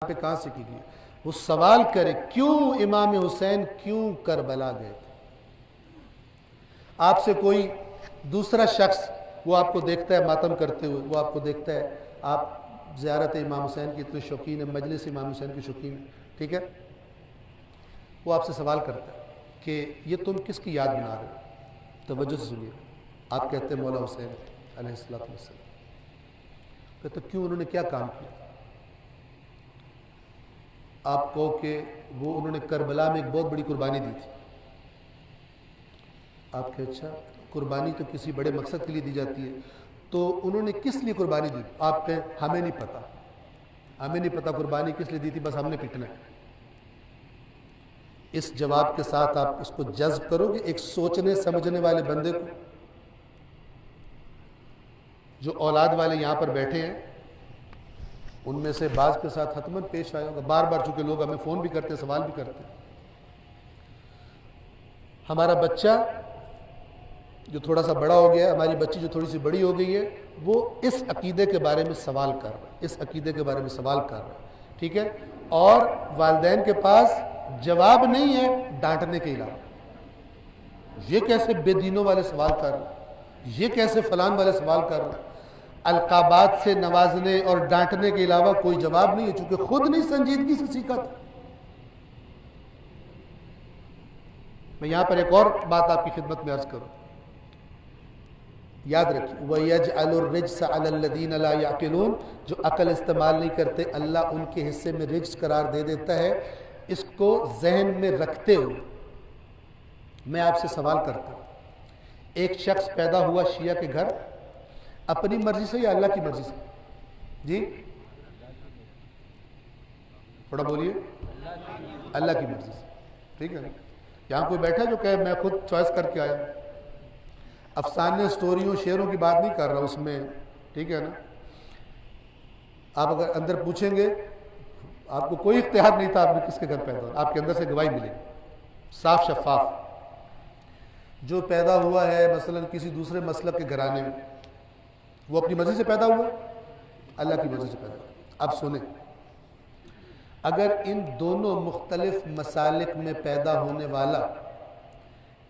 پہ کہاں سے کی گئی؟ وہ سوال کرے کیوں امام حسین کیوں کربلا گئے تھے؟ آپ سے کوئی دوسرا شخص وہ آپ کو دیکھتا ہے ماتم کرتے ہوئے، وہ آپ کو دیکھتا ہے آپ زیارت امام حسین کی اتنے شوقین ہیں، مجلس امام حسین کی شوقین ہیں، ٹھیک ہے، وہ آپ سے سوال کرتا ہے کہ یہ تم کس کی یاد بنا رہے ہو؟ توجہ سے سنیے، آپ کہتے ہیں مولا حسین علیہ السلام، کہتے کیوں، انہوں نے کیا کام کیا؟ آپ کہو کہ وہ انہوں نے کربلا میں ایک بہت بڑی قربانی دی تھی۔ آپ کہ اچھا، قربانی تو کسی بڑے مقصد کے لیے دی جاتی ہے، تو انہوں نے کس لیے قربانی دی؟ آپ کہیں ہمیں نہیں پتا، ہمیں نہیں پتا قربانی کس لیے دی تھی، بس ہم نے پٹنا ہے۔ اس جواب کے ساتھ آپ اس کو جذب کرو گے ایک سوچنے سمجھنے والے بندے کو؟ جو اولاد والے یہاں پر بیٹھے ہیں ان میں سے بعض کے ساتھ حتماً پیش آیا ہوگا، بار بار چونکہ لوگ ہمیں فون بھی کرتے ہیں، سوال بھی کرتے ہیں، ہمارا بچہ جو تھوڑا سا بڑا ہو گیا ہے، ہماری بچی جو تھوڑی سی بڑی ہو گئی ہے، وہ اس عقیدے کے بارے میں سوال کر رہا ہے، اس عقیدے کے بارے میں سوال کر رہا ہے، ٹھیک ہے، اور والدین کے پاس جواب نہیں ہے ڈانٹنے کے علاوہ۔ یہ کیسے بے دینوں والے سوال کر رہے ہیں، یہ کیسے فلان والے سوال کر رہے ہیں؟ القابات سے نوازنے اور ڈانٹنے کے علاوہ کوئی جواب نہیں ہے، چونکہ خود نہیں سنجیدگی سے سیکھا تھا۔ میں یہاں پر ایک اور بات آپ کی خدمت میں عرض کروں، یاد رکھیے وَيَجْعَلُ الرِّجْسَ عَلَى الَّذِينَ لَا يَعْقِلُونَ، جو عقل استعمال نہیں کرتے اللہ ان کے حصے میں رجس قرار دے دیتا ہے۔ اس کو ذہن میں رکھتے ہوئے میں آپ سے سوال کرتا ہوں، ایک شخص پیدا ہوا شیعہ کے گھر، اپنی مرضی سے یا اللہ کی مرضی سے؟ جی تھوڑا بولیے، اللہ کی مرضی سے، ٹھیک ہے نا؟ یہاں کوئی بیٹھا جو کہے میں خود چوائس کر کے آیا، افسانے سٹوریوں شعروں کی بات نہیں کر رہا اس میں، ٹھیک ہے نا؟ آپ اگر اندر پوچھیں گے آپ کو کوئی اختیار نہیں تھا آپ نے کس کے گھر پیدا ہوا، آپ کے اندر سے گواہی ملے گی صاف شفاف۔ جو پیدا ہوا ہے مثلا کسی دوسرے مسلک کے گھرانے میں، وہ اپنی مرضی سے پیدا ہوا، اللہ کی مرضی سے پیدا ہوا۔ اب سنیں، اگر ان دونوں مختلف مسالک میں پیدا ہونے والا،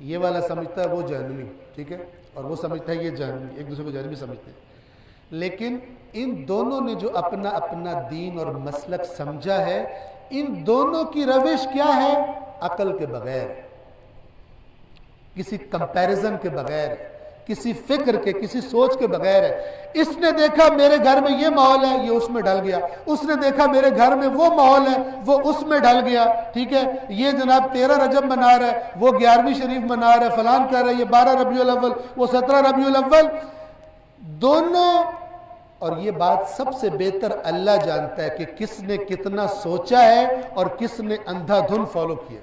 یہ والا سمجھتا ہے وہ جہنمی، ٹھیک ہے، اور وہ سمجھتا ہے یہ جہنمی، ایک دوسرے کو جہنمی سمجھتے ہیں، لیکن ان دونوں نے جو اپنا اپنا دین اور مسلک سمجھا ہے، ان دونوں کی روش کیا ہے؟ عقل کے بغیر، کسی کمپیریزن کے بغیر، کسی فکر کے، کسی سوچ کے بغیر ہے۔ اس نے دیکھا میرے گھر میں یہ ماحول ہے، یہ اس میں ڈل گیا، اس نے دیکھا میرے گھر میں وہ ماحول ہے، وہ اس میں ڈل گیا، ٹھیک ہے، یہ جناب 13 رجب منا رہا ہے، وہ 11ویں شریف منا رہا ہے، فلان کر رہا ہے، یہ 12 ربیع الاول، وہ 17 ربیع الاول، دونوں۔ اور یہ بات سب سے بہتر اللہ جانتا ہے کہ کس نے کتنا سوچا ہے اور کس نے اندھا دھن فالو کیا۔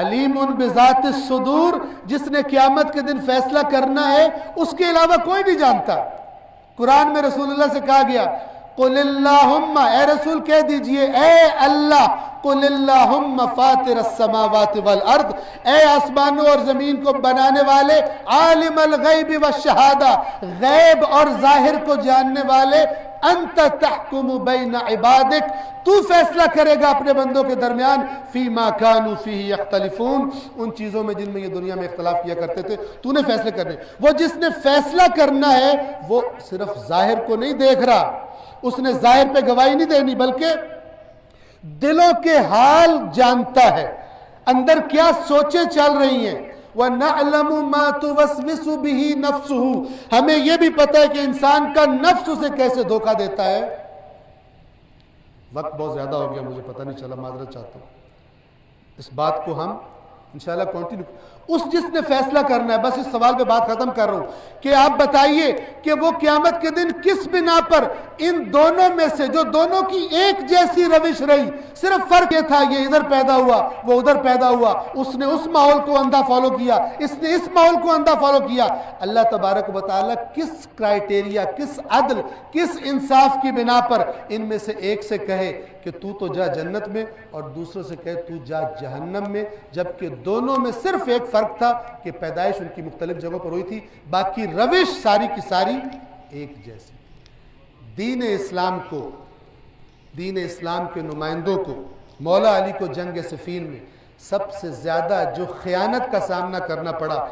علیم بذات الصدور، جس نے قیامت کے دن فیصلہ کرنا ہے اس کے علاوہ کوئی نہیں جانتا۔ قرآن میں رسول اللہ سے کہا گیا قل اللہم، اے رسول کہہ دیجئے اے اللہ، قل اللہم فاطر السماوات والارض، اے آسمانوں اور زمین کو بنانے والے، عالم الغیب والشہادہ، غیب اور ظاہر کو جاننے والے، انت تحکم بین عبادک، تو فیصلہ کرے گا اپنے بندوں کے درمیان، فیما کانوا فیہ یختلفون، ان چیزوں میں جن میں یہ دنیا میں اختلاف کیا کرتے تھے تو نے فیصلے کرنے۔ وہ جس نے فیصلہ کرنا ہے وہ صرف ظاہر کو نہیں دیکھ رہا، اس نے ظاہر پہ گواہی نہیں دینی، بلکہ دلوں کے حال جانتا ہے، اندر کیا سوچیں چل رہی ہیں۔ وَنَعْلَمُ مَا تُوَسْوِسُ بِهِ نَفْسُهُ، ہمیں یہ بھی پتہ ہے کہ انسان کا نفس اسے کیسے دھوکہ دیتا ہے۔ وقت بہت زیادہ ہو گیا، مجھے پتہ نہیں چلا، معذرت چاہتا ہوں۔ اس بات کو ہم انشاءاللہ کنٹینیو، اس جس نے فیصلہ کرنا ہے، بس اس سوال پہ بات ختم کر رہا ہوں کہ آپ بتائیے کہ وہ قیامت کے دن کس بنا پر ان دونوں میں سے، جو دونوں کی ایک جیسی روش رہی، صرف فرق یہ تھا یہ ادھر پیدا ہوا وہ ادھر پیدا ہوا، اس نے اس ماحول کو اندھا فالو کیا، اس نے اس ماحول کو اندھا فالو کیا، اللہ تبارک و تعالیٰ کس کرائیٹیریا، کس عدل، کس انصاف کی بنا پر ان میں سے ایک سے کہے کہ تو جا جنت میں اور دوسروں سے کہے تو جا جہنم میں، جبکہ دونوں میں صرف ایک فرق تھا کہ پیدائش ان کی مختلف جگہوں پر ہوئی تھی، باقی روش ساری کی ساری ایک جیسی۔ دین اسلام کو دین اسلام کے نمائندوں کو، مولا علی کو جنگ صفین میں سب سے زیادہ جو خیانت کا سامنا کرنا پڑا